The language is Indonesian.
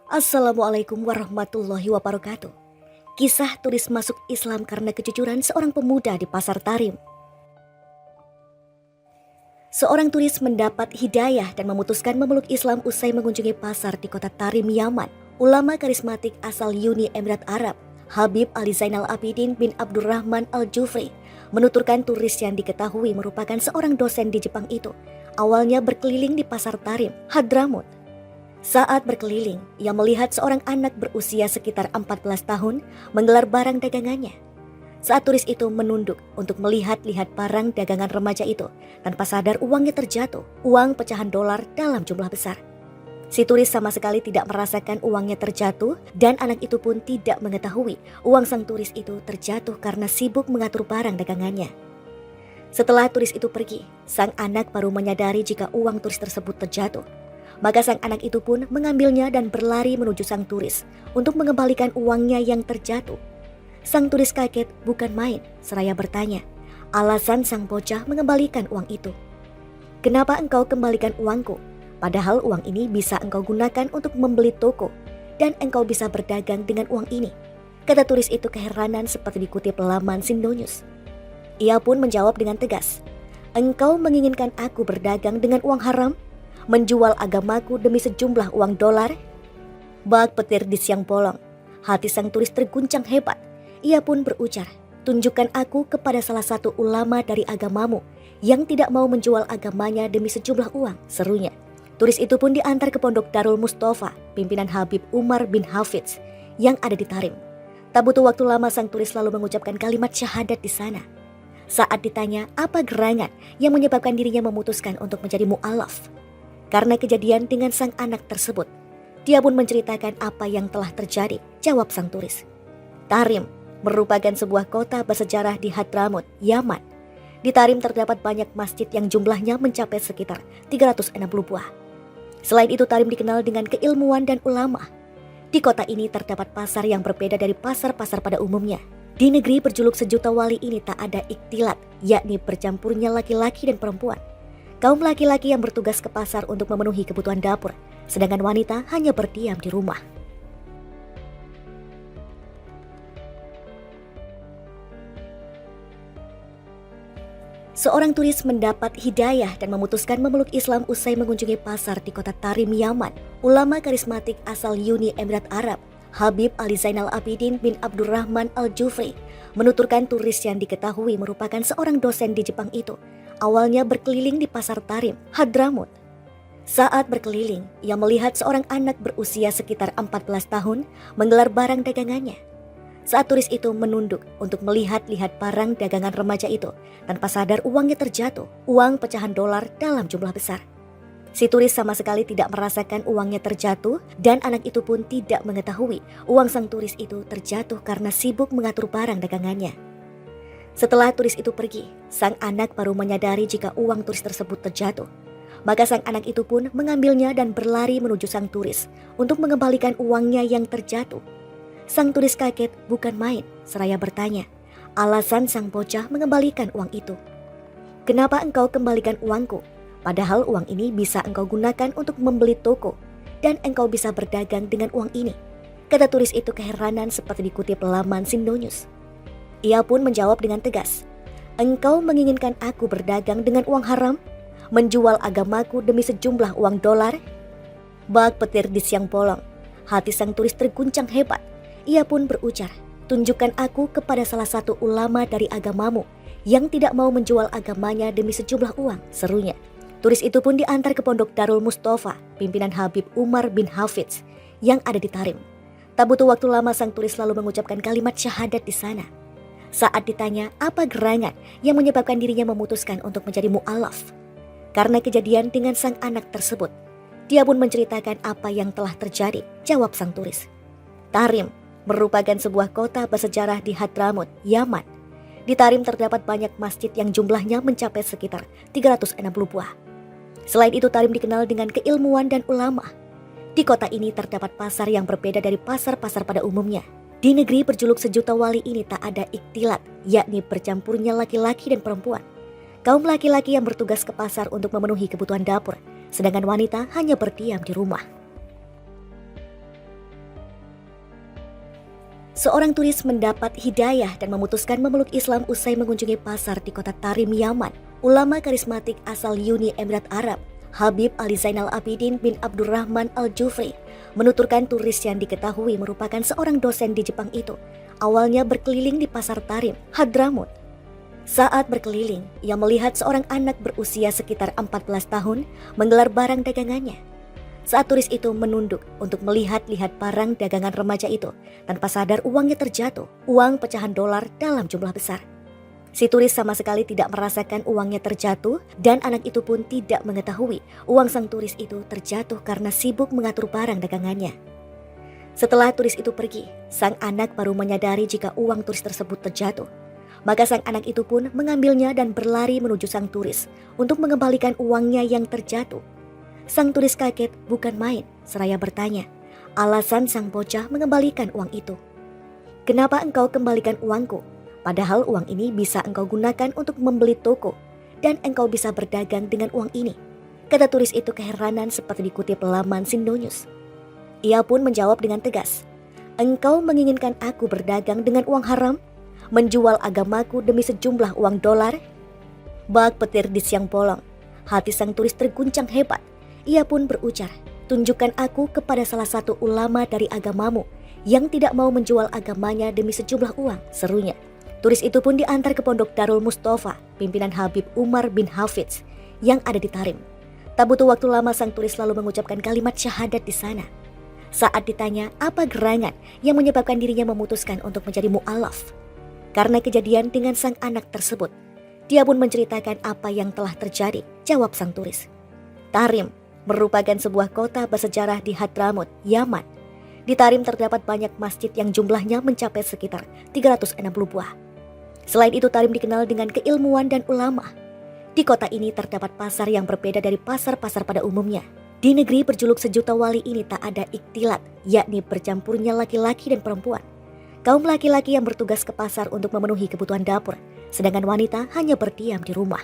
Assalamualaikum warahmatullahi wabarakatuh. Kisah turis masuk Islam karena kejujuran seorang pemuda di pasar Tarim. Seorang turis mendapat hidayah dan memutuskan memeluk Islam usai mengunjungi pasar di kota Tarim, Yaman. Ulama karismatik asal Uni Emirat Arab, Habib Ali Zainal Abidin bin Abdurrahman Al-Jufri, menuturkan turis yang diketahui merupakan seorang dosen di Jepang itu awalnya berkeliling di pasar Tarim, Hadramut. Saat berkeliling, ia melihat seorang anak berusia sekitar 14 tahun menggelar barang dagangannya. Saat turis itu menunduk untuk melihat-lihat barang dagangan remaja itu, tanpa sadar uangnya terjatuh, uang pecahan dolar dalam jumlah besar. Si turis sama sekali tidak merasakan uangnya terjatuh dan anak itu pun tidak mengetahui uang sang turis itu terjatuh karena sibuk mengatur barang dagangannya. Setelah turis itu pergi, sang anak baru menyadari jika uang turis tersebut terjatuh. Maka sang anak itu pun mengambilnya dan berlari menuju sang turis untuk mengembalikan uangnya yang terjatuh. Sang turis kaget bukan main, seraya bertanya, alasan sang bocah mengembalikan uang itu. "Kenapa engkau kembalikan uangku? Padahal uang ini bisa engkau gunakan untuk membeli toko dan engkau bisa berdagang dengan uang ini," kata turis itu keheranan seperti dikutip laman Sindonews. Ia pun menjawab dengan tegas, "Engkau menginginkan aku berdagang dengan uang haram? Menjual agamaku demi sejumlah uang dolar?" Bak petir di siang bolong. Hati sang turis terguncang hebat. Ia pun berujar, "Tunjukkan aku kepada salah satu ulama dari agamamu yang tidak mau menjual agamanya demi sejumlah uang," serunya. Turis itu pun diantar ke pondok Darul Mustafa, pimpinan Habib Umar bin Hafidz yang ada di Tarim. Tak butuh waktu lama sang turis lalu mengucapkan kalimat syahadat di sana. Saat ditanya apa gerangan yang menyebabkan dirinya memutuskan untuk menjadi mu'alaf karena kejadian dengan sang anak tersebut, dia pun menceritakan apa yang telah terjadi. Jawab sang turis, "Tarim merupakan sebuah kota bersejarah di Hadramut, Yaman. Di Tarim terdapat banyak masjid yang jumlahnya mencapai sekitar 360 buah. Selain itu Tarim dikenal dengan keilmuan dan ulama. Di kota ini terdapat pasar yang berbeda dari pasar-pasar pada umumnya. Di negeri berjuluk sejuta wali ini tak ada ikhtilat, yakni bercampurnya laki-laki dan perempuan. Kaum laki-laki yang bertugas ke pasar untuk memenuhi kebutuhan dapur, sedangkan wanita hanya berdiam di rumah." Seorang turis mendapat hidayah dan memutuskan memeluk Islam usai mengunjungi pasar di kota Tarim, Yaman. Ulama karismatik asal Uni Emirat Arab, Habib Ali Zainal Abidin bin Abdurrahman Al-Jufri, menuturkan turis yang diketahui merupakan seorang dosen di Jepang itu awalnya berkeliling di pasar Tarim, Hadramut. Saat berkeliling, ia melihat seorang anak berusia sekitar 14 tahun menggelar barang dagangannya. Saat turis itu menunduk untuk melihat-lihat barang dagangan remaja itu, tanpa sadar uangnya terjatuh, uang pecahan dolar dalam jumlah besar. Si turis sama sekali tidak merasakan uangnya terjatuh dan anak itu pun tidak mengetahui uang sang turis itu terjatuh karena sibuk mengatur barang dagangannya. Setelah turis itu pergi, sang anak baru menyadari jika uang turis tersebut terjatuh. Maka sang anak itu pun mengambilnya dan berlari menuju sang turis untuk mengembalikan uangnya yang terjatuh. Sang turis kaget bukan main, seraya bertanya, alasan sang bocah mengembalikan uang itu. "Kenapa engkau kembalikan uangku? Padahal uang ini bisa engkau gunakan untuk membeli toko dan engkau bisa berdagang dengan uang ini," kata turis itu keheranan seperti dikutip laman Sindonews. Ia pun menjawab dengan tegas, "Engkau menginginkan aku berdagang dengan uang haram? Menjual agamaku demi sejumlah uang dolar?" Bak petir di siang bolong. Hati sang turis terguncang hebat. Ia pun berujar, "Tunjukkan aku kepada salah satu ulama dari agamamu yang tidak mau menjual agamanya demi sejumlah uang," serunya. Turis itu pun diantar ke pondok Darul Mustafa, pimpinan Habib Umar bin Hafidz yang ada di Tarim. Tak butuh waktu lama sang turis lalu mengucapkan kalimat syahadat di sana. Saat ditanya apa gerangan yang menyebabkan dirinya memutuskan untuk menjadi mu'alaf karena kejadian dengan sang anak tersebut, dia pun menceritakan apa yang telah terjadi. Jawab sang turis, "Tarim merupakan sebuah kota bersejarah di Hadramut, Yaman. Di Tarim terdapat banyak masjid yang jumlahnya mencapai sekitar 360 buah. Selain itu Tarim dikenal dengan keilmuan dan ulama. Di kota ini terdapat pasar yang berbeda dari pasar-pasar pada umumnya. Di negeri berjuluk sejuta wali ini tak ada ikhtilat, yakni bercampurnya laki-laki dan perempuan. Kaum laki-laki yang bertugas ke pasar untuk memenuhi kebutuhan dapur, sedangkan wanita hanya berdiam di rumah." Seorang turis mendapat hidayah dan memutuskan memeluk Islam usai mengunjungi pasar di kota Tarim, Yaman. Ulama karismatik asal Uni Emirat Arab, Habib Ali Zainal Abidin bin Abdurrahman Al-Jufri, menuturkan turis yang diketahui merupakan seorang dosen di Jepang itu awalnya berkeliling di pasar Tarim, Hadramut. Saat berkeliling, ia melihat seorang anak berusia sekitar 14 tahun menggelar barang dagangannya. Saat turis itu menunduk untuk melihat-lihat barang dagangan remaja itu, tanpa sadar uangnya terjatuh, uang pecahan dolar dalam jumlah besar. Si turis sama sekali tidak merasakan uangnya terjatuh dan anak itu pun tidak mengetahui uang sang turis itu terjatuh karena sibuk mengatur barang dagangannya. Setelah turis itu pergi, sang anak baru menyadari jika uang turis tersebut terjatuh. Maka sang anak itu pun mengambilnya dan berlari menuju sang turis untuk mengembalikan uangnya yang terjatuh. Sang turis kaget bukan main, seraya bertanya, alasan sang bocah mengembalikan uang itu. "Kenapa engkau kembalikan uangku? Padahal uang ini bisa engkau gunakan untuk membeli toko dan engkau bisa berdagang dengan uang ini," kata turis itu keheranan seperti dikutip laman Sindonews. Ia pun menjawab dengan tegas, "Engkau menginginkan aku berdagang dengan uang haram? Menjual agamaku demi sejumlah uang dolar?" Bak petir di siang bolong. Hati sang turis terguncang hebat. Ia pun berujar, "Tunjukkan aku kepada salah satu ulama dari agamamu yang tidak mau menjual agamanya demi sejumlah uang," serunya. Turis itu pun diantar ke pondok Darul Mustafa, pimpinan Habib Umar bin Hafidz yang ada di Tarim. Tak butuh waktu lama sang turis lalu mengucapkan kalimat syahadat di sana. Saat ditanya apa gerangan yang menyebabkan dirinya memutuskan untuk menjadi mu'alaf karena kejadian dengan sang anak tersebut, dia pun menceritakan apa yang telah terjadi. Jawab sang turis, "Tarim merupakan sebuah kota bersejarah di Hadramut, Yaman. Di Tarim terdapat banyak masjid yang jumlahnya mencapai sekitar 360 buah. Selain itu Tarim dikenal dengan keilmuan dan ulama. Di kota ini terdapat pasar yang berbeda dari pasar-pasar pada umumnya. Di negeri berjuluk sejuta wali ini tak ada ikhtilat, yakni bercampurnya laki-laki dan perempuan. Kaum laki-laki yang bertugas ke pasar untuk memenuhi kebutuhan dapur, sedangkan wanita hanya berdiam di rumah."